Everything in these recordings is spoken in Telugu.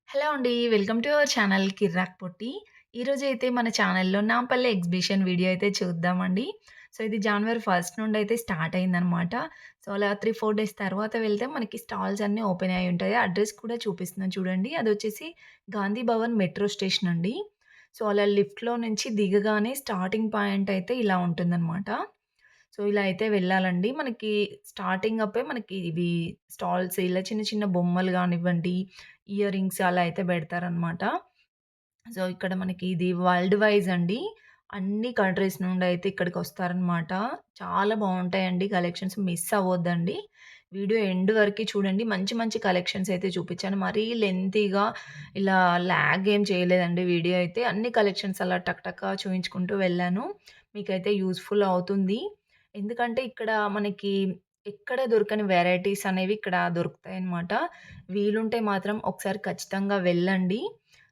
హలో అండి. వెల్కమ్ టు అవర్ ఛానల్ కిర్రాక్ పొట్టి. ఈరోజైతే మన ఛానల్‌లో నాంపల్లి ఎగ్జిబిషన్ వీడియో అయితే చూద్దామండి. సో, ఇది జనవరి 1 నుండయితే స్టార్ట్ అయిందనమాట. సో, అలా 3, 4 డేస్ తర్వాత వెళ్తే మనకి స్టాల్స్ అన్నీ ఓపెన్ అయ్యి ఉంటాయి. అడ్రెస్ కూడా చూపిస్తున్నాను చూడండి. అదొచ్చేసి గాంధీ భవన్ మెట్రో స్టేషన్ అండి. సో, అలా లిఫ్ట్‌లో నుంచి దిగగానే స్టార్టింగ్ పాయింట్ అయితే ఇలా ఉంటుందనమాట. సో, ఇలా అయితే వెళ్ళాలండి. మనకి స్టార్టింగ్ అప్పే మనకి ఇవి స్టాల్స్ ఇలా చిన్న చిన్న బొమ్మలు గానివ్వండి, ఇయర్ రింగ్స్ అలా అయితే బెడతారనమాట. సో, ఇక్కడ మనకి ఇది వరల్డ్ వైస్ అండి. అన్ని కంట్రీస్ నుండయితే ఇక్కడికొస్తారనమాట. చాలా బావుంటాయండి కలెక్షన్స్ మిస్ అవ్వొద్దండి. వీడియో ఎండ్ వరకి చూడండి. మంచి మంచి కలెక్షన్స్ అయితే చూపిచ్చాను. మరీ లెంతీగా ఇలా లాగ్ ఏం చేయలేదండి వీడియో అయితే. అన్ని కలెక్షన్స్ అలా టక్ టక చూయించుకుంటూ వెళ్ళాను. మీకైతే యూజ్‌ఫుల్ అవుతుంది. ఎందుకంటే ఇక్కడ మనకి ఎక్కడ దొరకని వెరైటీస్ అనేవి ఇక్కడ దొరుకుతాయన్నమాట. వీలుంటే మాత్రం ఒకసారి ఖచ్చితంగా వెళ్ళండి.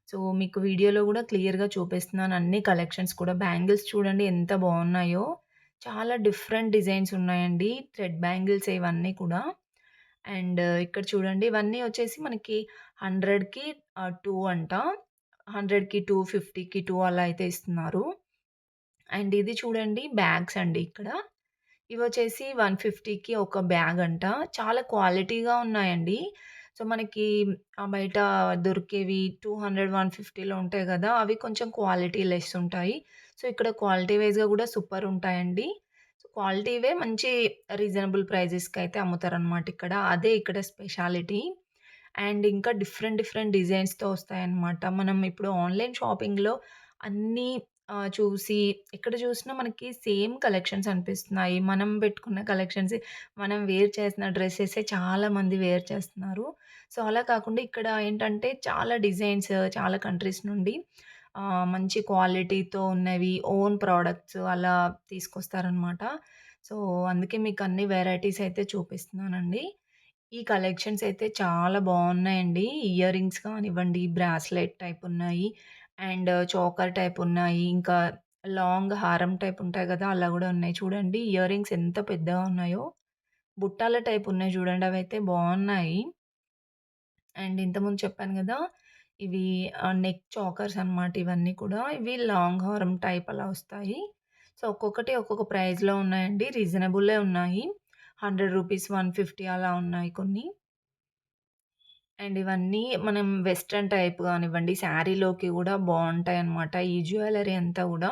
సో, మీకు వీడియోలో గూడా క్లియర్‌గా చూపిస్తున్నాను అన్ని కలెక్షన్స్ కూడా. బ్యాంగిల్స్ చూడండి ఎంత బావున్నాయో. చాలా డిఫరెంట్ డిజైన్స్ ఉన్నాయండి. థ్రెడ్ బ్యాంగిల్స్ ఇవన్నీ కూడా. అండ్ ఇక్కడ చూడండి ఇవన్నీ వచ్చేసి మనకి 100కి 2 అంట. 100కి 2, 50కి 2 అలా అయితే ఇస్తున్నారు. అండ్ ఇది చూడండి బ్యాగ్స్ అండి ఇక్కడ. ఇవొచ్చేసి 150కి ఒక బ్యాగ్ అంట. చాలా క్వాలిటీగా ఉన్నాయండి. సో, మనకి బయట దొరికేవి 200, 150లో ఉంటాయి గదా! అవి కొంచెం క్వాలిటీ లెస్ ఉంటాయి. సో, ఇక్కడ క్వాలిటీ వైస్‌గా గూడా సూపర్ ఉంటాయండి. సో, క్వాలిటీవే మంచి రీజనబుల్ ప్రైజెస్‌కయితే అమ్ముతారనమాట ఇక్కడ. అదే ఇక్కడ స్పెషాలిటీ. అండ్ ఇంకా డిఫరెంట్ డిఫరెంట్ డిజైన్స్‌తో వస్తాయన్నమాట. మనం ఇప్పుడు ఆన్‌లైన్ షాపింగ్‌లో అన్నీ చూసి ఎక్కడ చూసినా మనకి సేమ్ కలెక్షన్స్ అనిపిస్తున్నాయి. మనం పెట్టుకున్న కలెక్షన్సే మనం వేర్ చేసిన డ్రెసెసే చాలామంది వేర్ చేస్తున్నారు. సో, అలా కాకుండా ఇక్కడ ఏంటంటే చాలా డిజైన్స్ చాలా కంట్రీస్ నుండి మంచి క్వాలిటీతో ఉన్నవి ఓన్ ప్రొడక్ట్స్ అలా తీసుకొస్తారనమాట. సో, అందుకే మీకు అన్ని వెరైటీస్ అయితే చూపిస్తున్నానండి. ఈ కలెక్షన్స్ అయితే చాలా బావున్నాయండి. ఇయర్ రింగ్స్ కానివ్వండి, బ్రాస్లెట్ టైప్ ఉన్నాయి. అండ్ చోకర్ టైప్ ఉన్నాయి. ఇంకా లాంగ్ హారం టైప్ ఉంటాయి గదా! అలా గూడా ఉన్నాయి. చూడండి ఇయర్ రింగ్స్ ఎంత పెద్దగా ఉన్నాయో. బుట్టాల టైప్ ఉన్నాయి చూడండి. అవైతే బావున్నాయి. అండ్ ఇంతకుముందు చెప్పాను గదా! ఇవి నెక్ చాకర్స్ అన్నమాట ఇవన్నీ కూడా. ఇవి లాంగ్ హారం టైప్ అలా వస్తాయి. సో, ఒక్కొక్కటి ఒక్కొక్క ప్రైస్‌లో ఉన్నాయండి. రీజనబులే ఉన్నాయి. రూ. 100, 150 అలా ఉన్నాయి కొన్ని. అండ్ ఇవన్నీ మనం వెస్టర్న్ టైప్ గానివ్వండి, శారీలోకి గూడా బావుంటాయన్నమాట. ఈ జ్యువెల్లరీ అంతా గూడా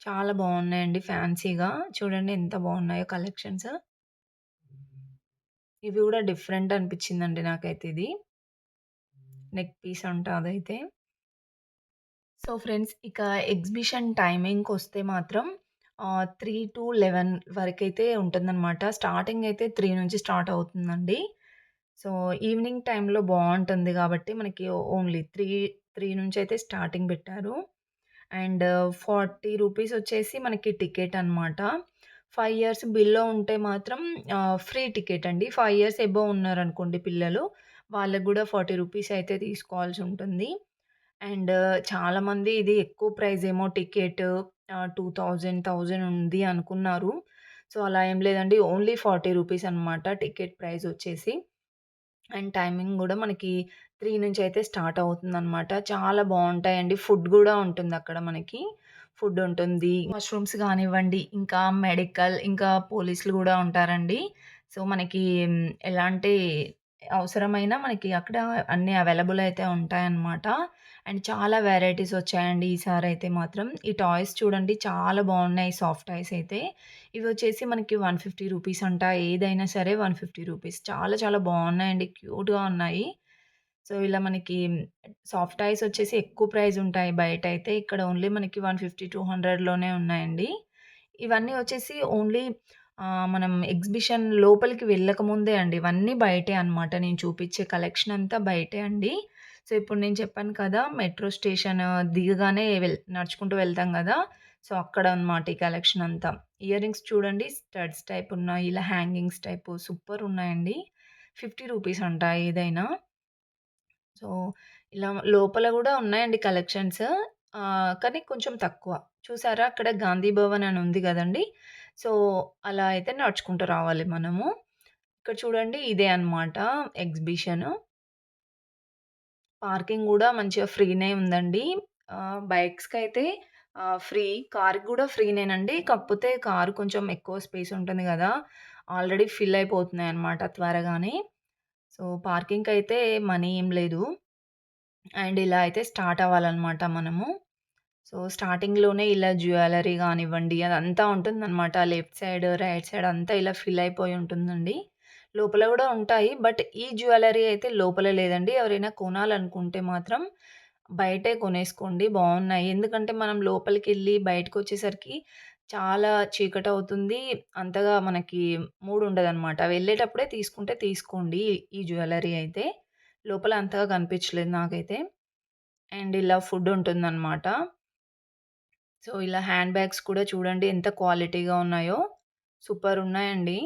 చాలా బావున్నాయండి ఫ్యాన్సీగా. చూడండి ఎంత బావున్నాయో కలెక్షన్స్. ఇవి గూడా డిఫరెంట్ అనిపిచ్చిందండి నాకైతే ఇది. నెక్ పీస్ అంట అదైతే. సో, ఫ్రెండ్స్ ఇక ఎగ్జిబిషన్ టైమింగ్‌కొస్తే మాత్రం 3-11 వరకైతే ఉంటుందనమాట. స్టార్టింగ్ అయితే 3 నుంచి స్టార్ట్ అవుతుందండి. సో, ఈవినింగ్ టైమ్‌లో బావుంటుంది గాబట్టి మనకి ఓన్లీ 3 నుంచయితే స్టార్టింగ్ బెట్టారు. అండ్ 40 రూపీస్ వచ్చేసి మనకి టికెట్ అనమాట. 5 ఇయర్స్ బిలో ఉంటే మాత్రం ఫ్రీ టికెట్ అండి. 5 ఇయర్స్ అబోవ్ ఉన్నారనుకోండి పిల్లలు, వాళ్ళకి గూడా 40 రూపీస్ అయితే తీసుకోవాల్సుంటుంది. అండ్ చాలామంది ఇది ఎక్కువ ప్రైస్ ఏమో టికెట్ 2000 ఉంది అనుకున్నారు. సో, అలా ఏం లేదండి. ఓన్లీ 40 రూపీస్ అనమాట టికెట్ ప్రైస్ వచ్చేసి. అండ్ టైమింగ్ గూడా మనకి 3 నుంచయితే స్టార్ట్ అవుతుందనమాట. చాలా బావుంటాయండి. ఫుడ్ గూడా ఉంటుందక్కడ మనకి. ఫుడ్ ఉంటుంది. వాష్‌రూమ్స్ గానివ్వండి, ఇంకా మెడికల్, ఇంకా పోలీసులు గూడా ఉంటారండి. సో, మనకి ఎలాంటి అవసరమైనా మనకి అక్కడ అన్నీ అవైలబుల్ అయితే ఉంటాయన్నమాట. అండ్ చాలా వెరైటీస్ వచ్చాయండి ఈసారైతే మాత్రం. ఈ టాయ్స్ చూడండి చాలా బావున్నాయి సాఫ్ట్ టాయ్స్ అయితే. ఇవొచ్చేసి మనకి 150 రూపీస్ అంట. ఏదైనా సరే 150 రూపీస్. చాలా చాలా బావున్నాయండి. క్యూట్‌గా ఉన్నాయి. సో, ఇలా మనకి సాఫ్ట్ టాయ్స్ వచ్చేసి ఎక్కువ ప్రైస్ ఉంటాయి బయటైతే. ఇక్కడ ఓన్లీ మనకి 150, 200లోనే ఉన్నాయండి. ఇవన్నీ వచ్చేసి ఓన్లీ మనం ఎగ్జిబిషన్ లోపలికి వెళ్ళకముందే అండి. ఇవన్నీ బయటే అన్నమాట. నేను చూపిచ్చే కలెక్షన్ అంతా బయటే అండి. సో, ఇప్పుడు నేను చెప్పాను కదా! మెట్రో స్టేషన్ దిగగానే నడుచుకుంటూ వెళ్తాం గదా! సో, అక్కడ అన్నమాట ఈ కలెక్షన్ అంతా. ఇయర్ రింగ్స్ చూడండి స్టడ్స్ టైప్ ఉన్నాయి. ఇలా హ్యాంగింగ్స్ టైపు సూపర్ ఉన్నాయండి. 50 రూపీస్ అంట ఏదైనా. సో, ఇలా లోపల గూడా ఉన్నాయండి కలెక్షన్స్. కానీ కొంచెం తక్కువ. చూసారా అక్కడ గాంధీ భవన్ అని ఉంది గదండీ! సో, అలా అయితే నడుచుకుంటూ రావాలి మనము. ఇక్కడ చూడండి ఇదే అన్నమాట ఎగ్జిబిషను. పార్కింగ్ గూడా మంచిగా ఫ్రీనే ఉందండి. బైక్స్‌కైతే ఫ్రీ. కార్‌కి గూడా ఫ్రీనేనండి. కాకపోతే కారు కొంచెం ఎక్కువ స్పేస్ ఉంటుంది గదా! ఆల్రెడీ ఫిల్ అయిపోతున్నాయన్నమాట త్వరగానే. సో, పార్కింగ్‌కైతే మనీ ఏం లేదు. అండ్ ఇలా అయితే స్టార్ట్ అవ్వాలన్నమాట మనము. సో, స్టార్టింగ్‌లోనే ఇలా జ్యువెల్లరీ గానివ్వండి, అదంతా ఉంటుందనమాట. లెఫ్ట్ సైడ్, రైట్ సైడ్ అంతా ఇలా ఫిల్ అయిపోయి ఉంటుందండి. లోపల గూడా ఉంటాయి. బట్ ఈ జ్యువెల్లరీ అయితే లోపల లేదండి. ఎవరైనా కొనాలనుకుంటే మాత్రం బయటే కొనేసుకోండి బావున్నాయి. ఎందుకంటే మనం లోపలికెళ్ళి బయటకొచ్చేసరికి చాలా చీకటవుతుంది. అంతగా మనకి మూడుండదనమాట. వెళ్ళేటప్పుడే తీసుకుంటే తీసుకోండి ఈ జ్యువెల్లరీ అయితే. లోపల అంతగా కనిపించలేదు నాకైతే. అండ్ ఇలా ఫుడ్ ఉంటుందనమాట. సో, ఇలా హ్యాండ్ బ్యాగ్స్ కూడా చూడండి ఎంత క్వాలిటీగా ఉన్నాయో. సూపరున్నాయండి.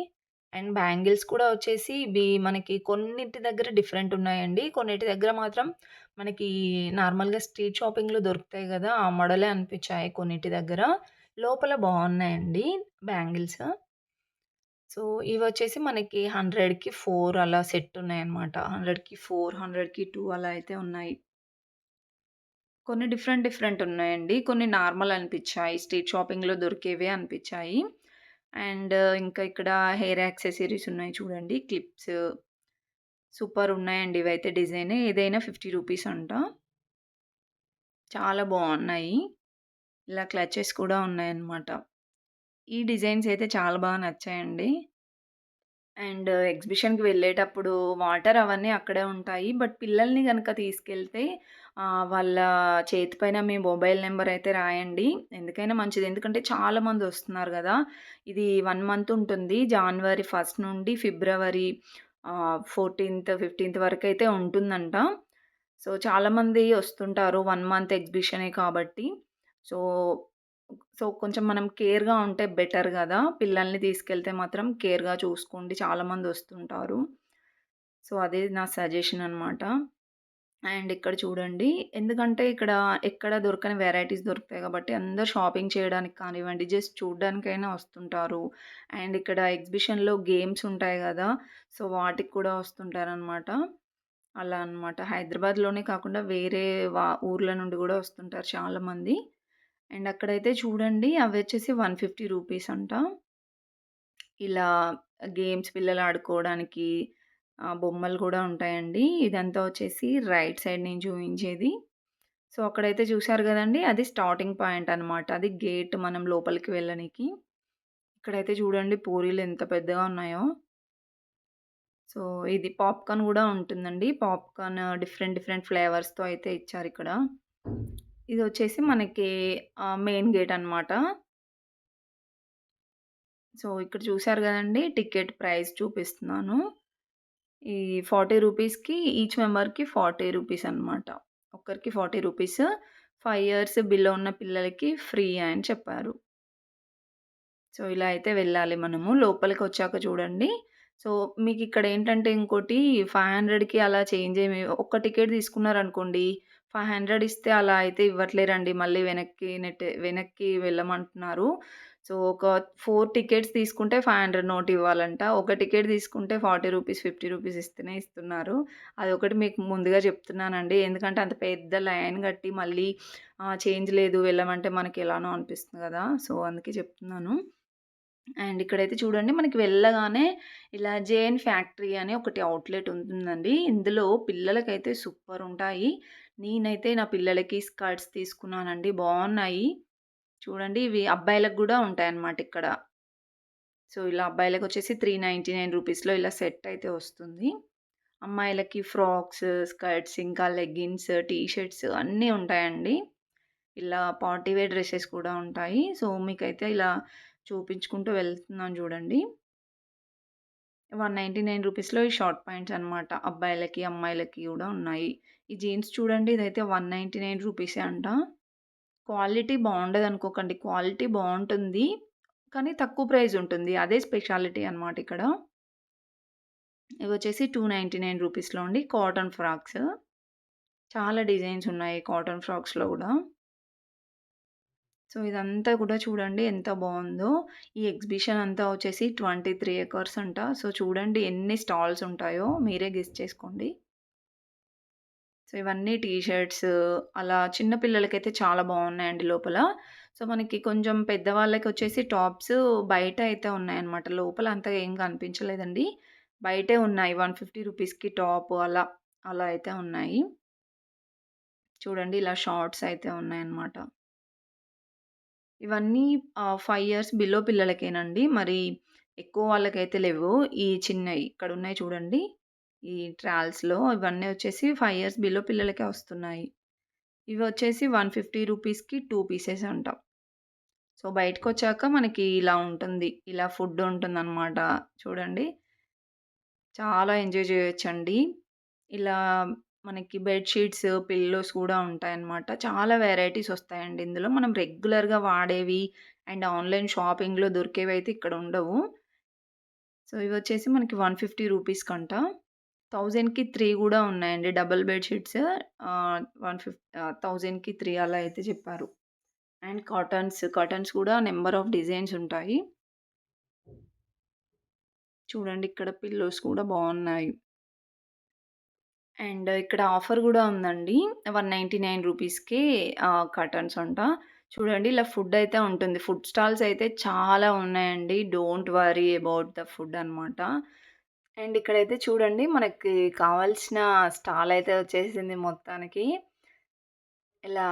అండ్ బ్యాంగిల్స్ కూడా వచ్చేసి ఇవి మనకి కొన్నిటి దగ్గర డిఫరెంట్ ఉన్నాయండి. కొన్నిటి దగ్గర మాత్రం మనకి నార్మల్‌గా స్ట్రీట్ షాపింగ్‌లో దొరుకుతాయి గదా! ఆ మోడలే అనిపిచ్చాయి కొన్నిటి దగ్గర. లోపల బావున్నాయండి బ్యాంగిల్స్. సో, ఇవొచ్చేసి మనకి 100కి 4 అలా సెట్ ఉన్నాయన్నమాట. 100కి 4, 100కి 2 అలా అయితే ఉన్నాయి. కొన్ని డిఫరెంట్ డిఫరెంట్ ఉన్నాయండి. కొన్ని నార్మల్ అనిపిచ్చాయి. స్ట్రీట్ షాపింగ్‌లో దొరికేవే అనిపిచ్చాయి. అండ్ ఇంకా ఇక్కడ హెయిర్ యాక్సెసరీస్ ఉన్నాయి చూడండి. క్లిప్స్ సూపర్ ఉన్నాయండి ఇవైతే డిజైన్. ఏదైనా 50 రూపీస్ అంట. చాలా బావున్నాయి. ఇలా క్లచెస్ కూడా ఉన్నాయన్నమాట. ఈ డిజైన్స్ అయితే చాలా బాగా నచ్చాయండి. అండ్ ఎగ్జిబిషన్‌కి వెళ్ళేటప్పుడు వాటర్ అవన్నీ అక్కడే ఉంటాయి. బట్ పిల్లల్ని గనక తీసుకెళ్తే వాళ్ళ చేతి పైన మీ మొబైల్ నంబర్ అయితే రాయండి. ఎందుకైనా మంచిది. ఎందుకంటే చాలామంది వస్తున్నారు గదా! ఇది 1 మంత్ ఉంటుంది. జాన్వరి 1 నుండి ఫిబ్రవరి 14థ్, 15థ్ వరకైతే ఉంటుందంట. సో, చాలామంది వస్తుంటారు. 1 మంత్ ఎగ్జిబిషనే కాబట్టి. సో కొంచెం మనం కేర్‌గా ఉంటే బెటర్ గదా! పిల్లల్ని తీసుకెళ్తే మాత్రం కేర్‌గా చూసుకోండి. చాలామంది వస్తుంటారు. సో, అదే నా సజెషన్ అనమాట. అండ్ ఇక్కడ చూడండి. ఎందుకంటే ఇక్కడ ఎక్కడ దొరకని వెరైటీస్ దొరుకుతాయి కాబట్టి అందరూ షాపింగ్ చేయడానికి కానివ్వండి, జస్ట్ చూడ్డానికైనా వస్తుంటారు. అండ్ ఇక్కడ ఎగ్జిబిషన్‌లో గేమ్స్ ఉంటాయి గదా! సో, వాటికి కూడా వస్తుంటారనమాట. అలా అనమాట. హైదరాబాద్‌లోనే కాకుండా వేరే ఊర్ల నుండి గూడా వస్తుంటారు చాలామంది. అండ్ అక్కడైతే చూడండి అవొచ్చేసి 150 రూపీస్ అంట. ఇలా గేమ్స్ పిల్లలు ఆడుకోవడానికి బొమ్మలు కూడా ఉంటాయండి. ఇదంతా వచ్చేసి రైట్ సైడ్ నేను చూయించేది. సో, అక్కడైతే చూసారు గదండీ! అది స్టార్టింగ్ పాయింట్ అనమాట. అది గేట్ మనం లోపలికి వెళ్ళనీకి. ఇక్కడైతే చూడండి పూరీలు ఎంత పెద్దగా ఉన్నాయో. సో, ఇది పాప్‌కార్న్ గూడా ఉంటుందండి. పాప్‌కార్న్ డిఫరెంట్ డిఫరెంట్ ఫ్లేవర్స్‌తో అయితే ఇచ్చారిక్కడ. ఇదొచ్చేసి మనకి మెయిన్ గేట్ అనమాట. సో, ఇక్కడ చూసారు గదండీ! టికెట్ ప్రైస్ చూపిస్తున్నాను. ఈ 40 రూపీస్‌కి ఈచ్ మెంబర్‌కి 40 రూపీస్ అనమాట. ఒక్కరికి 40 రూపీస్. 5 ఇయర్స్ బిలో ఉన్న పిల్లలకి ఫ్రీ అని చెప్పారు. సో, ఇలా అయితే వెళ్ళాలి మనము. లోపలికొచ్చాక చూడండి. సో, మీకిక్కడేంటంటే ఇంకోటి 500కి అలా చేంజ్ ఏమి ఒక్క టికెట్ తీసుకున్నారనుకోండి, 500 ఇస్తే అలా అయితే ఇవ్వట్లేరండి. మళ్ళీ వెనక్కి వెళ్ళమంటున్నారు. సో, ఒక 4 టికెట్స్ తీసుకుంటే 500 నోట్ ఇవ్వాలంట. ఒక టికెట్ తీసుకుంటే 40 రూపీస్, 50 రూపీస్ ఇస్తేనే ఇస్తున్నారు. అదొకటి మీకు ముందుగా చెప్తున్నానండి. ఎందుకంటే అంత పెద్ద లైన్ కట్టి మళ్ళీ చేంజ్ లేదు వెళ్ళమంటే మనకెలానో అనిపిస్తుంది గదా! సో, అందుకే చెప్తున్నాను. అండ్ ఇక్కడైతే చూడండి మనకి వెళ్ళగానే ఇలా జేఎన్ ఫ్యాక్టరీ అని ఒకటి ఔట్‌లెట్ ఉంటుందండి. ఇందులో పిల్లలకైతే సూపరుంటాయి. నేనైతే నా పిల్లలకి స్కర్ట్స్ తీసుకున్నానండి. బావున్నాయి. చూడండి ఇవి అబ్బాయిలకు గూడా ఉంటాయన్నమాట ఇక్కడ. సో, ఇలా అబ్బాయిలకొచ్చేసి 399 రూపీస్‌లో ఇలా సెట్ అయితే వస్తుంది. అమ్మాయిలకి ఫ్రాక్స్, స్కర్ట్స్ ఇంకా లెగ్గిన్స్, టీ షర్ట్స్ అన్నీ ఉంటాయండి. ఇలా పార్టీ వేర్ డ్రెసెస్ కూడా ఉంటాయి. సో, మీకైతే ఇలా చూపించుకుంటూ వెళ్తున్నాను చూడండి. 199 రూపీస్‌లో ఈ షార్ట్ పాయింట్స్ అనమాట. అబ్బాయిలకి, అమ్మాయిలకి గూడా ఉన్నాయి. ఈ జీన్స్ చూడండి ఇదైతే 199 రూపీసే అంట. క్వాలిటీ బావుండదనుకోకండి. క్వాలిటీ బావుంటుంది. కానీ తక్కువ ప్రైజ్ ఉంటుంది. అదే స్పెషాలిటీ అనమాట ఇక్కడ. ఇవొచ్చేసి 299 రూపీస్‌లో అండి కాటన్ ఫ్రాక్స్. చాలా డిజైన్స్ ఉన్నాయి కాటన్ ఫ్రాక్స్‌లో గూడా. సో, ఇదంతా కూడా చూడండి ఎంత బావుందో. ఈ ఎగ్జిబిషన్ అంతా వచ్చేసి 23 ఎకర్స్ అంట. సో, చూడండి ఎన్ని స్టాల్స్ ఉంటాయో మీరే గెస్ చేసుకోండి. సో, ఇవన్నీ టీ షర్ట్స్ అలా చిన్న పిల్లలకైతే చాలా బాగున్నాయండి లోపల. సో, మనకి కొంచెం పెద్దవాళ్ళకొచ్చేసి టాప్స్ బయట అయితే ఉన్నాయన్నమాట. లోపల అంతగా ఏం కనిపించలేదండి. బయటే ఉన్నాయి. 150 రూపీస్‌కి టాప్ అలా, అలా అయితే ఉన్నాయి. చూడండి ఇలా షార్ట్స్ అయితే ఉన్నాయన్నమాట. ఇవన్నీ 5 ఇయర్స్ బిలో పిల్లలకేనండి. మరి ఎక్కువ వాళ్ళకైతే లేవు. ఈ చిన్నయి ఇక్కడున్నాయి చూడండి. ఈ ట్రాల్స్‌లో ఇవన్నీ వచ్చేసి 5 ఇయర్స్ బిలో పిల్లలకే వస్తున్నాయి. ఇవొచ్చేసి 150 రూపీస్‌కి 2 పీసెస్ అంట. సో, బయటకొచ్చాక మనకి ఇలా ఉంటుంది. ఇలా ఫుడ్ ఉంటుందనమాట. చూడండి. చాలా ఎంజాయ్ చేయొచ్చండి. ఇలా మనకి బెడ్ షీట్స్, పిల్లోస్ కూడా ఉంటాయన్నమాట. చాలా వెరైటీస్ వస్తాయండి ఇందులో. మనం రెగ్యులర్‌గా వాడేవి అండ్ ఆన్‌లైన్ షాపింగ్‌లో దొరికేవైతే ఇక్కడ ఉండవు. సో, ఇవొచ్చేసి మనకి 150 రూపీస్‌కంట. 1000కి 3 గూడా ఉన్నాయండి. డబుల్ బెడ్ షీట్స్ 1000కి 3 అలా అయితే చెప్పారు. అండ్ కాటన్స్ కూడా నంబర్ ఆఫ్ డిజైన్స్ ఉంటాయి. చూడండి ఇక్కడ పిల్లోస్ కూడా బావున్నాయి. అండ్ ఇక్కడ ఆఫర్ గూడా ఉందండి. 199 రూపీస్‌కి కర్టన్స్ అంట. చూడండి ఇలా ఫుడ్ అయితే ఉంటుంది. ఫుడ్ స్టాల్స్ అయితే చాలా ఉన్నాయండి. Don't worry about the food అనమాట. అండ్ ఇక్కడైతే చూడండి మనకి కావాల్సిన స్టాల్ అయితే వచ్చేసింది మొత్తానికి. ఇలా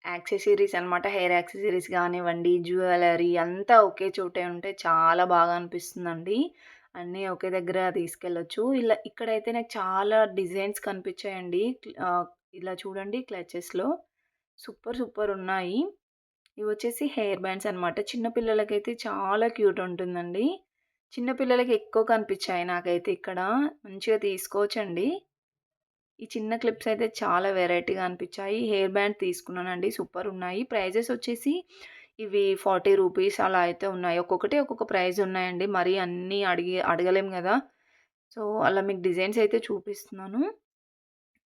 యాక్సెసరీస్ అనమాట. హెయిర్ యాక్సెసరీస్ గానివ్వండి, జ్యువెలరీ అంతా ఒకే చోటే ఉంటే చాలా బాగా అనిపిస్తుందండి. అన్నీ ఒకే దగ్గర తీసుకెళ్ళొచ్చు. ఇలా ఇక్కడైతే నాకు చాలా డిజైన్స్ కనిపించాయండి. ఇలా చూడండి క్లచెస్‌లో సూపర్ ఉన్నాయి. ఇవొచ్చేసి హెయిర్ బ్యాండ్స్ అనమాట. చిన్న పిల్లలకైతే చాలా క్యూట్ ఉంటుందండి. చిన్న పిల్లలకి ఎక్కువ కనిపించాయి నాకైతే ఇక్కడ. మంచిగా తీసుకోవచ్చండి. ఈ చిన్న క్లిప్స్ అయితే చాలా వెరైటీగా అనిపిచ్చాయి. హెయిర్ బ్యాండ్ తీసుకున్నానండి. సూపరున్నాయి. ప్రైజెస్ వచ్చేసి ఇవి 40 రూపీస్ అలా అయితే ఉన్నాయి. ఒక్కొక్కటి ఒక్కొక్క ప్రైజ్ ఉన్నాయండి. మరీ అన్నీ అడగలేం గదా! సో, అలా మీకు డిజైన్స్ అయితే చూపిస్తున్నాను.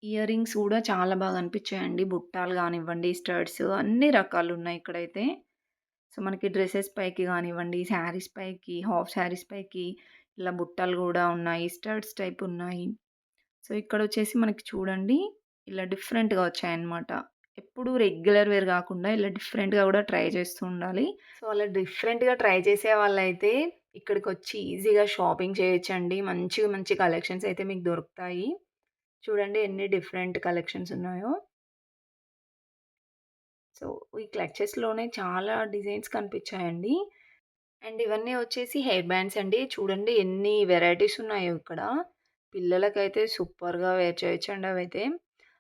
ఇయర్ రింగ్స్ గూడా చాలా బాగా అనిపిచ్చాయండి. బుట్టాలు గానివ్వండి, స్టడ్స్ అన్ని రకాలున్నాయి ఇక్కడైతే. సో, మనకి డ్రెసెస్ పైకి గానివ్వండి, శారీస్ పైకి, హాఫ్ శారీస్ పైకి ఇలా బుట్టలు గూడా ఉన్నాయి. స్టడ్స్ టైప్ ఉన్నాయి. సో, ఇక్కడొచ్చేసి మనకి చూడండి, ఇలా డిఫరెంట్‌గా వచ్చాయన్నమాట. ఎప్పుడు రెగ్యులర్ వేర్ గాకుండా ఇలా డిఫరెంట్‌గా గూడా ట్రై చేస్తూ ఉండాలి. సో, అలా డిఫరెంట్‌గా ట్రై చేసే వాళ్ళైతే ఇక్కడికొచ్చి ఈజీగా షాపింగ్ చేయొచ్చండి. మంచి కలెక్షన్స్ అయితే మీకు దొరుకుతాయి. చూడండి ఎన్ని డిఫరెంట్ కలెక్షన్స్ ఉన్నాయో. సో, ఈ క్లచెస్‌లోనే చాలా డిజైన్స్ కనిపించాయండి. అండ్ ఇవన్నీ వచ్చేసి హెయిర్ బ్యాండ్స్ అండి. చూడండి ఎన్ని వెరైటీస్ ఉన్నాయో ఇక్కడ. పిల్లలకైతే సూపర్‌గా వేర్ చేయొచ్చండి అవైతే.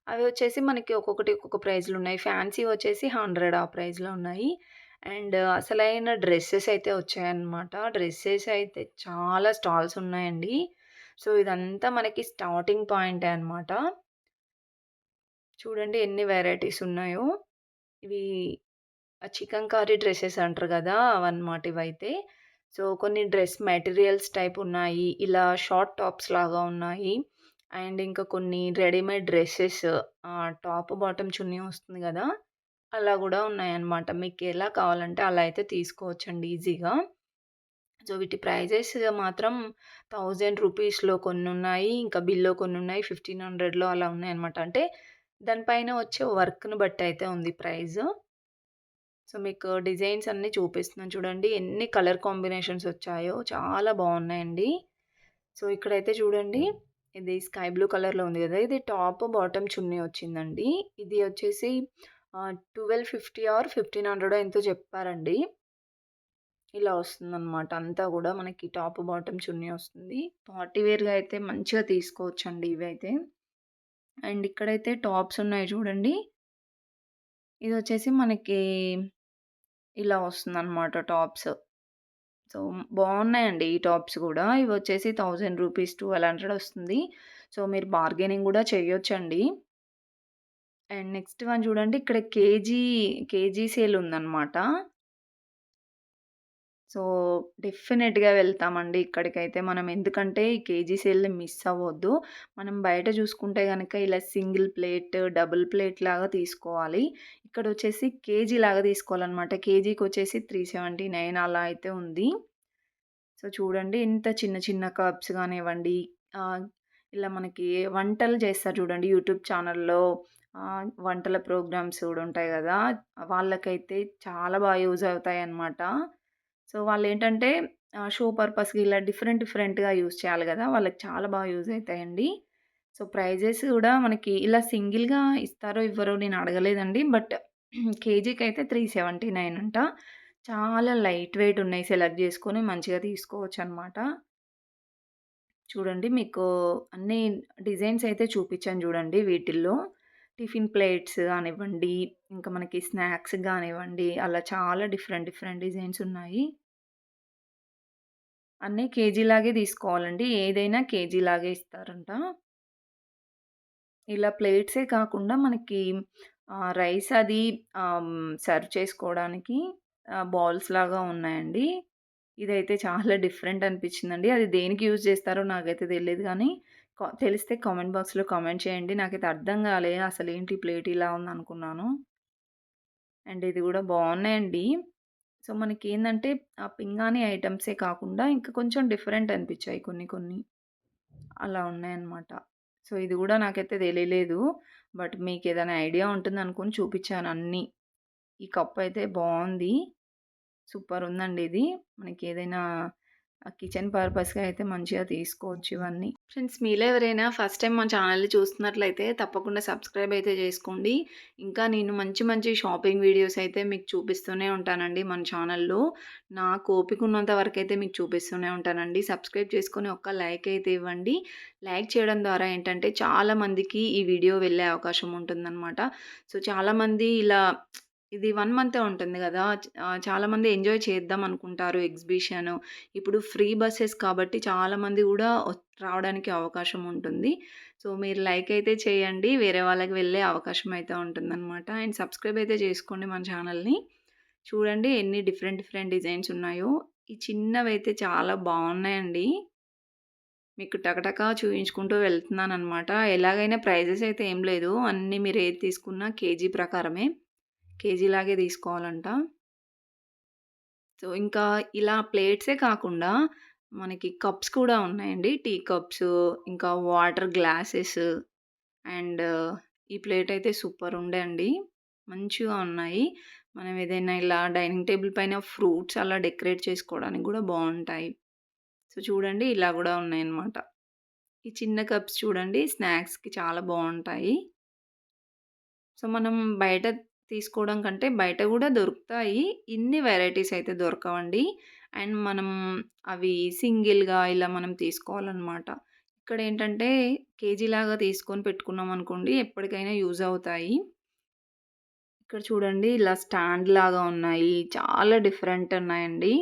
అవి వచ్చేసి మనకి ఒక్కొక్కటి ఒక్కొక్క ప్రైజ్‌లున్నాయి. ఫ్యాన్సీ వచ్చేసి 100 ఆ ప్రైజ్‌లో ఉన్నాయి. అండ్ అసలైన డ్రెసెస్ అయితే వచ్చాయన్నమాట. డ్రెసెస్ అయితే చాలా స్టాల్స్ ఉన్నాయండి. సో, ఇదంతా మనకి స్టార్టింగ్ పాయింటే అన్నమాట. చూడండి ఎన్ని వెరైటీస్ ఉన్నాయో. ఇవి చికన్కారీ డ్రెసెస్ అంటారు గదా! అవన్నమాట ఇవైతే. సో, కొన్ని డ్రెస్ మెటీరియల్స్ టైప్ ఉన్నాయి. ఇలా షార్ట్ టాప్స్ లాగా ఉన్నాయి. అండ్ ఇంకా కొన్ని రెడీమేడ్ డ్రెసెస్ టాప్, బాటమ్ చున్నీ వస్తుంది గదా! అలా గూడా ఉన్నాయన్నమాట. మీకెలా కావాలంటే అలా అయితే తీసుకోవచ్చండి ఈజీగా. సో, వీటి ప్రైజెస్ మాత్రం 1000 రూపీస్‌లో కొన్నున్నాయి. ఇంకా బిలో కొన్నున్నాయి. 1500లో అలా ఉన్నాయన్నమాట. అంటే దాని పైన వచ్చే వర్క్‌ని బట్టి అయితే ఉంది ప్రైజు. సో, మీకు డిజైన్స్ అన్నీ చూపిస్తున్నాను చూడండి. ఎన్ని కలర్ కాంబినేషన్స్ వచ్చాయో చాలా బావున్నాయండి. సో, ఇక్కడైతే చూడండి. ఇది స్కై బ్లూ కలర్‌లో ఉంది గదా! ఇది టాప్, బాటమ్ చున్నీ వచ్చిందండి. ఇది వచ్చేసి 1250 ఆర్ 1500 ఎంతో చెప్పారండి. ఇలా వస్తుందనమాట. అంతా గూడా మనకి టాప్, బాటమ్ చున్నీ వస్తుంది. పార్టీ వేర్‌గా అయితే మంచిగా తీసుకోవచ్చండి ఇవైతే. అండ్ ఇక్కడైతే టాప్స్ ఉన్నాయి చూడండి. ఇదొచ్చేసి మనకి ఇలా వస్తుందనమాట టాప్స్. సో, బావున్నాయండి ఈ టాప్స్ గూడా. ఇవొచ్చేసి 1000 రూపీస్, 1200 వస్తుంది. సో, మీరు బార్గెనింగ్ గూడా చేయొచ్చండి. అండ్ నెక్స్ట్ వన్ చూడండి ఇక్కడ కేజీ సేల్ ఉందనమాట. సో, డెఫినెట్‌గా వెళ్తామండి ఇక్కడికైతే మనం. ఎందుకంటే ఈ కేజీ సేల్‌ని మిస్ అవ్వొద్దు. మనం బయట చూసుకుంటే గనక ఇలా సింగిల్ ప్లేట్, డబుల్ ప్లేట్ లాగా తీసుకోవాలి. ఇక్కడొచ్చేసి కేజీ లాగా తీసుకోవాలనమాట. కేజీకొచ్చేసి 379 అలా అయితే ఉంది. సో, చూడండి ఇంత చిన్న చిన్న కప్స్ గానివ్వండి, ఆహ్, ఇలా మనకి వంటలు చేస్తారు చూడండి యూట్యూబ్ ఛానల్‌లో వంటల ప్రోగ్రామ్స్ కూడా ఉంటాయి గదా! వాళ్ళకైతే చాలా యూజ్ అవుతాయన్నమాట. సో, వాళ్ళేంటంటే షో పర్పస్‌కి ఇలా డిఫరెంట్ డిఫరెంట్‌గా యూజ్ చేయాలి గదా! వాళ్ళకి చాలా యూజ్ అయితాయండి. సో, ప్రైజెస్ గూడా మనకి ఇలా సింగిల్‌గా ఇస్తారో ఇవ్వరో నేను అడగలేదండి. బట్ కేజీకైతే 379 అంట. చాలా లైట్ వెయిట్ ఉన్నాయి. సెలెక్ట్ చేసుకొని మంచిగా తీసుకోవచ్చనమాట. చూడండి మీకు అన్ని డిజైన్స్ అయితే చూపించాను చూడండి వీటిల్లో. టిఫిన్ ప్లేట్స్ గానివ్వండి, ఇంకా మనకి స్నాక్స్ గానివ్వండి, అలా చాలా డిఫరెంట్ డిఫరెంట్ డిజైన్స్ ఉన్నాయి. అన్నీ కేజీలాగే తీసుకోవాలండి. ఏదైనా కేజీలాగే ఇస్తారంట. ఇలా ప్లేట్సే కాకుండా మనకి రైస్ అది సర్వ్ చేసుకోవడానికి బౌల్స్ లాగా ఉన్నాయండి. ఇదైతే చాలా డిఫరెంట్ అనిపించిందండి. అది దేనికి యూజ్ చేస్తారో నాకైతే తెలీదు గానీ, తెలిస్తే కామెంట్ బాక్స్‌లో కామెంట్ చేయండి. నాకైతే అర్థం కాలే అసలేంటి ప్లేట్ ఇలా ఉందనుకున్నాను. అండ్ ఇది గూడా బావున్నాయండి. సో, మనకేందంటే పింగాణీ ఐటెమ్సే కాకుండా ఇంకా కొంచెం డిఫరెంట్ అనిపించాయి కొన్ని కొన్ని. అలా ఉన్నాయన్నమాట. సో, ఇది గూడా నాకైతే తెలియలేదు. బట్ మీకేదైనా ఐడియా ఉంటుందనుకోని చూపిచ్చాను అన్నీ. ఈ కప్పయితే బావుంది. సూపరుందండి ఇది. మనకేదైనా కిచెన్ పర్పస్‌గా అయితే మంచిగా తీసుకోవచ్చు ఇవన్నీ. ఫ్రెండ్స్ మీలో ఎవరైనా ఫస్ట్ టైమ్ మా ఛానల్‌ని చూస్తున్నట్లయితే తప్పకుండా సబ్స్క్రైబ్ అయితే చేసుకోండి. ఇంకా నేను మంచి మంచి షాపింగ్ వీడియోస్ అయితే మీకు చూపిస్తూనే ఉంటానండి మన ఛానల్‌లో. నాకు ఓపిక ఉన్నంత వరకైతే మీకు చూపిస్తూనే ఉంటానండి. సబ్స్క్రైబ్ చేసుకొని ఒక్క లైక్ అయితే ఇవ్వండి. లైక్ చేయడం ద్వారా ఏంటంటే చాలామందికి ఈ వీడియో వెళ్ళే అవకాశం ఉంటుందనమాట. సో చాలామంది ఇలా ఇది 1 మంతే ఉంటుంది గదా! చాలామంది ఎంజాయ్ చేద్దాం అనుకుంటారు ఎగ్జిబిషను. ఇప్పుడు ఫ్రీ బసెస్ కాబట్టి చాలామంది గూడా రావడానికి అవకాశం ఉంటుంది. సో, మీరు లైక్ అయితే చేయండి. వేరే వాళ్ళకి వెళ్ళే అవకాశం అయితే ఉంటుందనమాట. అండ్ సబ్స్క్రైబ్ అయితే చేసుకోండి మన ఛానల్‌ని. చూడండి ఎన్ని డిఫరెంట్ డిఫరెంట్ డిజైన్స్ ఉన్నాయో. ఈ చిన్నవైతే చాలా బావున్నాయండి. మీకు టకటకా చూయించుకుంటూ వెళ్తున్నాననమాట. ఎలాగైనా ప్రైజెస్ అయితే ఏం లేదు. అన్నీ మీరు ఏది తీసుకున్నా కేజీ ప్రకారమే. కేజీలాగే తీసుకోవాలంట. సో, ఇంకా ఇలా ప్లేట్సే కాకుండా మనకి కప్స్ కూడా ఉన్నాయండి. టీ కప్స్, ఇంకా వాటర్ గ్లాసెస్ అండ్ ఈ ప్లేట్ అయితే సూపర్ ఉండే అండి. మంచిగా ఉన్నాయి. మనం ఏదైనా ఇలా డైనింగ్ టేబుల్ పైన ఫ్రూట్స్ అలా డెకరేట్ చేసుకోవడానికి గూడా బావుంటాయి. సో, చూడండి ఇలా గూడా ఉన్నాయన్నమాట. ఈ చిన్న కప్స్ చూడండి స్నాక్స్‌కి చాలా బావుంటాయి. సో, మనం బయట తీసుకోవడం కంటే బయట గూడా దొరుకుతాయి. ఇన్ని వెరైటీస్ అయితే దొరకవండి. అండ్ మనం అవి సింగిల్‌గా ఇలా మనం తీసుకోవాలనమాట. ఇక్కడేంటంటే కేజీలాగా తీసుకొని పెట్టుకున్నామనుకోండి ఎప్పటికైనా యూజ్ అవుతాయి. ఇక్కడ చూడండి ఇలా స్టాండ్‌లాగా ఉన్నాయి. చాలా డిఫరెంట్ ఉన్నాయండి.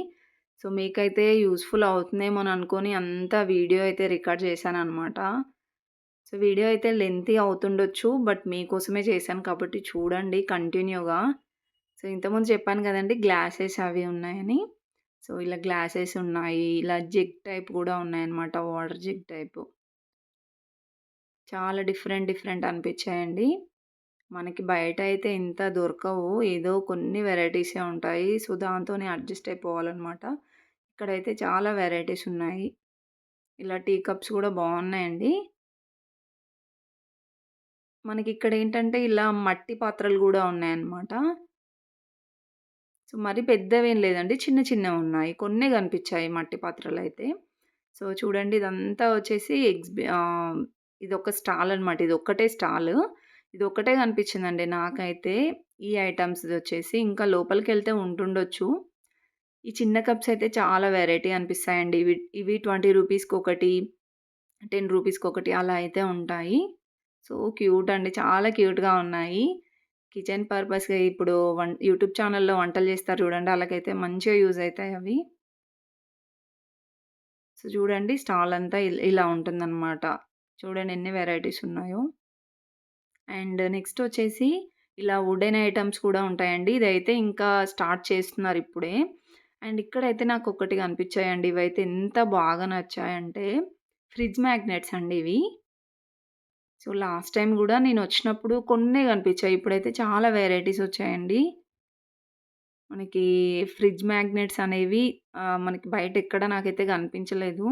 సో, మీకైతే యూజ్‌ఫుల్ అవుతుందేమో అనుకోని అంతా వీడియో అయితే రికార్డ్ చేశాననమాట. సో, వీడియో అయితే లెంతీ అవుతుండొచ్చు. బట్ మీకోసమే చేశాను కాబట్టి చూడండి కంటిన్యూగా. సో, ఇంతకుముందు చెప్పాను గదండీ గ్లాసెస్ అవి ఉన్నాయని. సో, ఇలా గ్లాసెస్ ఉన్నాయి. ఇలా జగ్ టైప్ గూడా ఉన్నాయన్నమాట. Water jug type. చాలా డిఫరెంట్ డిఫరెంట్ అనిపిచ్చాయండి. మనకి బయట అయితే ఇంత దొరకవు. ఏదో కొన్ని వెరైటీసే ఉంటాయి. సో, దాంతోనే అడ్జస్ట్ అయిపోవాలన్నమాట. ఇక్కడైతే చాలా వెరైటీస్ ఉన్నాయి. ఇలా టీ కప్స్ గూడా బావున్నాయండి. మనకిక్కడేంటంటే ఇలా మట్టి పాత్రలు గూడా ఉన్నాయన్నమాట. సో, మరీ పెద్దవేం లేదండి. చిన్న చిన్నవున్నాయి. కొన్నే గనిపిచ్చాయి మట్టి పాత్రలైతే. సో, చూడండి ఇదంతా వచ్చేసి ఇదొక స్టాల్ అనమాట. ఇదొక్కటే స్టాలు. ఇదొక్కటే గనిపిచ్చిందండి నాకైతే. ఈ ఐటెమ్స్‌దొచ్చేసి. ఇంకా లోపలికెళ్తే ఉంటుండొచ్చు. ఈ చిన్న కప్స్ అయితే చాలా వెరైటీ అనిపిస్తాయండి. ఇవి 20 రూపీస్‌కొకటి, 10 రూపీస్‌కొకటి అలా అయితే ఉంటాయి. సో క్యూట్ అండి. చాలా క్యూట్‌గా ఉన్నాయి. కిచెన్ పర్పస్‌గా ఇప్పుడు యూట్యూబ్ ఛానెల్‌లో వంటలు చేస్తారు చూడండి. ఆళ్ళకైతే మంచిగా యూజ్ అయితాయి అవి. సో చూడండి స్టాల్ అంతా ఇలా ఉంటుందనమాట. చూడండి ఎన్ని వెరైటీస్ ఉన్నాయో. అండ్ నెక్స్ట్ వచ్చేసి ఇలా వుడెన్ ఐటెమ్స్ కూడా ఉంటాయండి. ఇదైతే ఇంకా స్టార్ట్ చేస్తున్నారు ఇప్పుడే. అండ్ ఇక్కడైతే నాకొకటి కనిపించాయండి. ఇవైతే ఎంత బాగా నచ్చాయంటే ఫ్రిడ్జ్ మ్యాగ్నెట్స్ అండి ఇవి. సో, లాస్ట్ టైమ్ గూడా నేనొచ్చినప్పుడు కొన్నే గనిపిచ్చాయి. ఇప్పుడైతే చాలా వెరైటీస్ వచ్చాయండి. మనకి ఫ్రిడ్జ్ మ్యాగ్నెట్స్ అనేవి మనకి బయటెక్కడ నాకైతే గనిపించలేదు.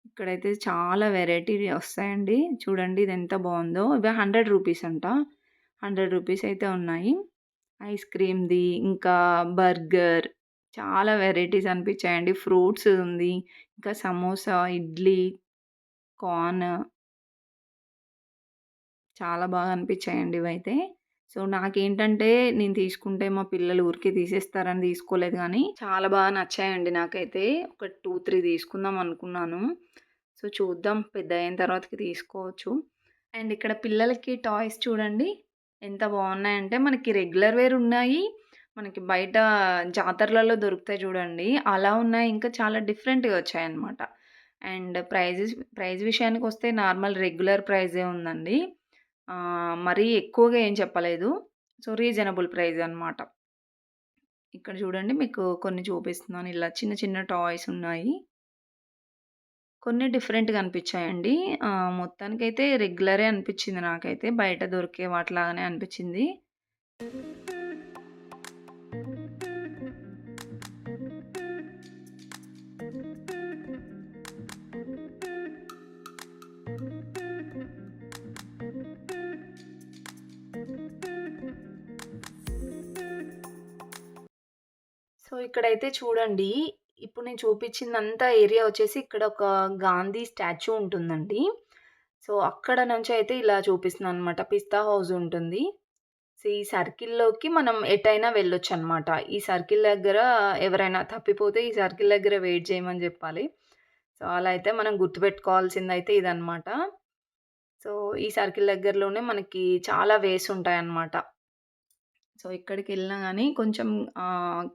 ఇక్కడైతే చాలా వెరైటీ వస్తాయండి. చూడండి ఇదెంత బావుందో. ఇవి 100 రూపీస్ అంట. 100 రూపీస్ అయితే ఉన్నాయి. ఐస్ క్రీమ్‌ది, ఇంకా బర్గర్ చాలా వెరైటీస్ అనిపించాయండి. ఫ్రూట్స్ ఉంది. ఇంకా సమోసా, ఇడ్లీ, కార్న్ చాలా బాగా అనిపించాయండి ఇవైతే. సో, నాకేంటంటే నేను తీసుకుంటే మా పిల్లలు ఊరికే తీసేస్తారని తీసుకోలేదు గానీ, చాలా బాగా నచ్చాయండి నాకైతే. ఒక 2, 3 తీసుకుందాం అనుకున్నాను. సో, చూద్దాం పెద్దయిన తర్వాతకి తీసుకోవచ్చు. అండ్ ఇక్కడ పిల్లలకి టాయ్స్ చూడండి ఎంత బాగున్నాయంటే, మనకి రెగ్యులర్ వేర్ ఉన్నాయి. మనకి బయట జాతరలలో దొరుకుతాయి చూడండి. అలా ఉన్నాయి. ఇంకా చాలా డిఫరెంట్‌గా వచ్చాయన్నమాట. అండ్ ప్రైస్ విషయానికొస్తే నార్మల్ రెగ్యులర్ ప్రైజే ఉందండి. మరీ ఎక్కువగా ఏం చెప్పలేదు. సో, రీజనబుల్ ప్రైస్ అన్నమాట. ఇక్కడ చూడండి మీకు కొన్ని చూపిస్తున్నాను. ఇలా చిన్న చిన్న టాయ్స్ ఉన్నాయి. కొన్ని డిఫరెంట్‌గా అనిపించాయండి. మొత్తానికైతే రెగ్యులరే అనిపించింది నాకైతే. బయట దొరికే వాటిలాగానే అనిపించింది. సో, ఇక్కడైతే చూడండి. ఇప్పుడు నేను చూపించిందంతా ఏరియా వచ్చేసి ఇక్కడ ఒక గాంధీ స్టాచ్యూ ఉంటుందండి. సో, అక్కడ నుంచి అయితే ఇలా చూపిస్తున్నాననమాట. పిస్తా హౌస్ ఉంటుంది. సో, ఈ సర్కిల్‌లోకి మనం ఎటైనా వెళ్ళొచ్చనమాట. ఈ సర్కిల్ దగ్గర ఎవరైనా తప్పిపోతే ఈ సర్కిల్ దగ్గర వెయిట్ చేయమని జెప్పాలి. సో, అలా అయితే మనం గుర్తుపెట్టుకోవాల్సిందయితే ఇదనమాట. సో, ఈ సర్కిల్ దగ్గరలోనే మనకి చాలా వేస్ ఉంటాయన్నమాట. సో, ఎక్కడికెళ్ళినా గానీ కొంచెం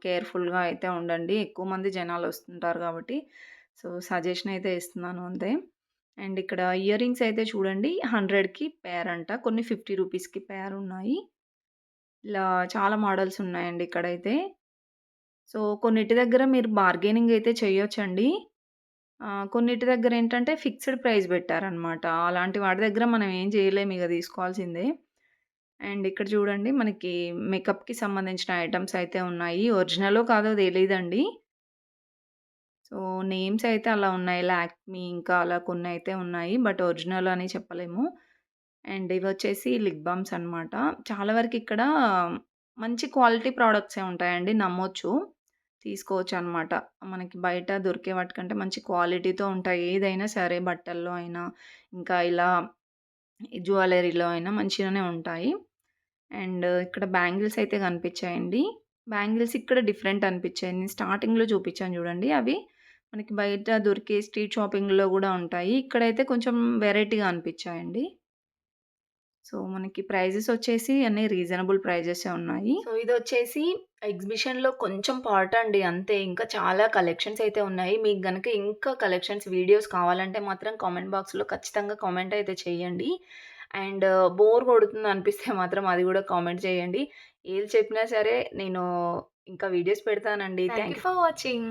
కేర్‌ఫుల్‌గా అయితే ఉండండి. ఎక్కువ మంది జనాలొస్తుంటారు గాబట్టి. సో, సజెషన్ అయితే ఇస్తున్నాను అంతే. అండ్ ఇక్కడ ఇయర్ రింగ్స్ అయితే చూడండి 100కి పెయిర్ అంట. కొన్ని 50 రూపీస్‌కి పెయిర్ ఉన్నాయి. ఇలా చాలా మోడల్స్ ఉన్నాయండి ఇక్కడైతే. సో, కొన్నిటి దగ్గర మీరు బార్గెనింగ్ అయితే చేయొచ్చండి. కొన్నిటి దగ్గర ఏంటంటే ఫిక్స్డ్ ప్రైస్ పెట్టారనమాట. అలాంటి వాటి దగ్గర మనం ఏం చేయలేము ఇగ తీసుకోవాల్సిందే. అండ్ ఇక్కడ చూడండి మనకి మేకప్‌కి సంబంధించిన ఐటెమ్స్ అయితే ఉన్నాయి. ఒరిజినలో కాదో తెలీదండి. సో, నేమ్స్ అయితే అలా ఉన్నాయి. లాక్మీ ఇంకా అలా కొన్నయితే ఉన్నాయి. బట్ ఒరిజినల్ అని చెప్పలేము. అండ్ ఇవొచ్చేసి లిప్ బామ్స్ అనమాట. చాలా వరకు ఇక్కడ మంచి క్వాలిటీ ప్రొడక్ట్సే ఉంటాయండి. నమ్మొచ్చు. తీసుకోవచ్చనమాట. మనకి బయట దొరికే వాటికంటే మంచి క్వాలిటీతో ఉంటాయి. ఏదైనా సరే బట్టల్లో అయినా, ఇంకా ఇలా జ్యువెల్లరీలో అయినా మంచిగానే ఉంటాయి. అండ్ ఇక్కడ బ్యాంగిల్స్ అయితే కనిపించాయండి. బ్యాంగిల్స్ ఇక్కడ డిఫరెంట్ అనిపించాయి. నేను స్టార్టింగ్‌లో చూపించాను చూడండి. అవి మనకి బయట దొరికే స్ట్రీట్ షాపింగ్‌లో గూడా ఉంటాయి. ఇక్కడైతే కొంచెం వెరైటీగా అనిపించాయండి. సో, మనకి ప్రైజెస్ వచ్చేసి అన్నీ రీజనబుల్ ప్రైజెసే ఉన్నాయి. సో, ఇదొచ్చేసి ఎగ్జిబిషన్‌లో కొంచెం పార్ట్ అండి అంతే. ఇంకా చాలా కలెక్షన్స్ అయితే ఉన్నాయి. మీకు గనక ఇంకా కలెక్షన్స్ వీడియోస్ కావాలంటే మాత్రం కామెంట్ బాక్స్‌లో ఖచ్చితంగా కామెంట్ అయితే చేయండి. అండ్ బోర్ కొడుతుంది అనిపిస్తే మాత్రం అది గూడా కామెంట్ చేయండి. ఏది చెప్పినా సరే నేను ఇంకా వీడియోస్ పెడతానండి. Thank you for watching.